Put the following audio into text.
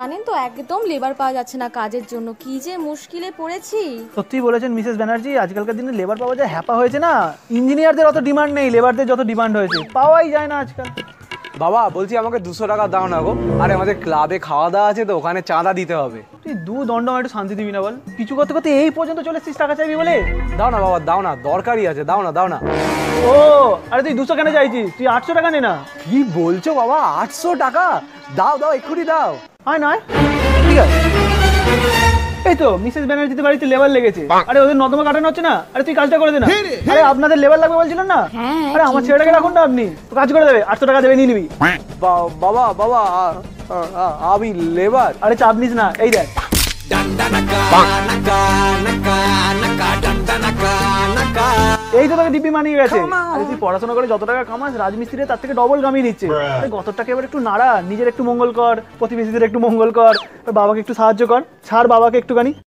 জানেন তো একদম লেবার পাওয়া যাচ্ছে না কাজের জন্য, কি যে মুশকিলে পড়েছি। সত্যি বলেছেন মিসেস ব্যানার্জি, আজকালকার দিনে লেবার পাওয়া যায় হ্যাপা হয়েছে না। ইঞ্জিনিয়ারদের অত ডিমান্ড নেই, লেবারদের যত ডিমান্ড হয়েছে, পাওয়াই যায় না আজকাল। বাবা বলছি আমাকে 200 টাকা দাও না গো। আরে আমাদের ক্লাবে খাওয়া দাওয়া আছে তো, ওখানে চাঁদা দিতে হবে। তুই দণ্ড আমার একটু শান্তি দিবি না বল? কিছু করতে করতে এই পর্যন্ত চলে এসেছিস টাকা চাইবি বলে। দাও না বাবা, দাও না, দরকারই আছে, দাও না, দাও না। ও আরে তুই 200 কেন চাইছিস? তুই 800 টাকা নে না। কি বলছো বাবা, 800 টাকা? দাও দাও, এক্ষুনি দাও। হয় নয়, ঠিক আছে। এই তো মিসেস ব্যানার্জিতে বাড়িতে লেবার লেগেছে। আরে ওদের নর্দমা কাটানো হচ্ছে না। আরে তুই কাজটা করে দে না। আরে আপনাদের লেবার লাগবে বলছিলেন না? আরে আমার ছেলেটাকে রাখুন না, আপনি কাজ করে দেবে। 800 টাকা দেবে, নিয়ে নিবি। বাবা বাবা আমি লেবার। আরে চাপ নিস না, এই দেখ। এই তো তোকে দিব্যি মানিয়ে গেছে। আরে তুই পড়াশোনা করে যত টাকা কামাস, রাজমিস্ত্রি তার থেকে ডবল কামিয়ে নিচ্ছে। আরে গতরটাকে এবার একটু নাড়া, নিজের একটু মঙ্গল কর, প্রতিবেশীদের একটু মঙ্গল কর, বাবাকে একটু সাহায্য কর, ছাড় বাবাকে একটুখানি।